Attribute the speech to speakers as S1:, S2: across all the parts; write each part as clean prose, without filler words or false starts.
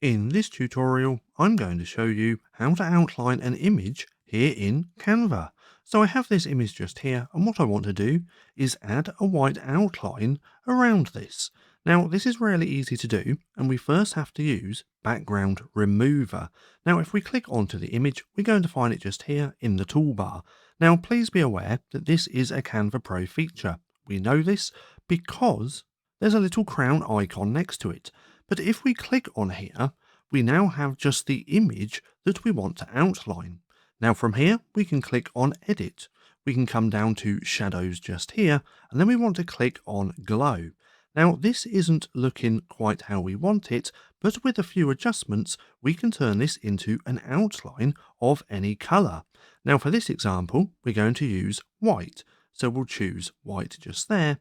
S1: In this tutorial, I'm going to show you how to outline an image here in Canva. So I have this image just here, and what I want to do is add a white outline around this. Now, this is really easy to do, and we first have to use background remover. Now, if we click onto the image, we're going to find it just here in the toolbar. Now, please be aware that this is a Canva Pro feature. We know this because there's a little crown icon next to it. But if we click on here, we now have just the image that we want to outline. Now from here, we can click on Edit. We can come down to Shadows just here, and then we want to click on Glow. Now this isn't looking quite how we want it, but with a few adjustments, we can turn this into an outline of any colour. Now for this example, we're going to use white. So we'll choose white just there.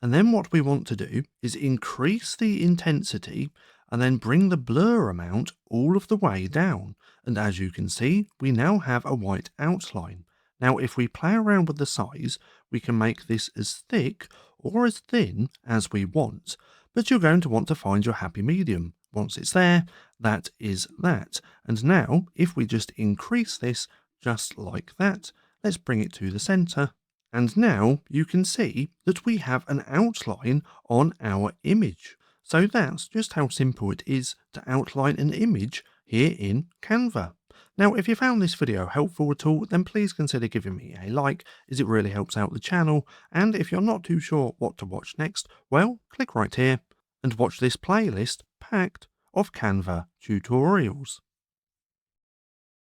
S1: And then what we want to do is increase the intensity and then bring the blur amount all of the way down. And as you can see, we now have a white outline. Now, if we play around with the size, we can make this as thick or as thin as we want. But you're going to want to find your happy medium. Once it's there, that is that. And now, if we just increase this just like that, let's bring it to the center. And now you can see that we have an outline on our image. So that's just how simple it is to outline an image here in Canva. Now, if you found this video helpful at all, then please consider giving me a like, as it really helps out the channel. And if you're not too sure what to watch next, well, click right here and watch this playlist packed of Canva tutorials.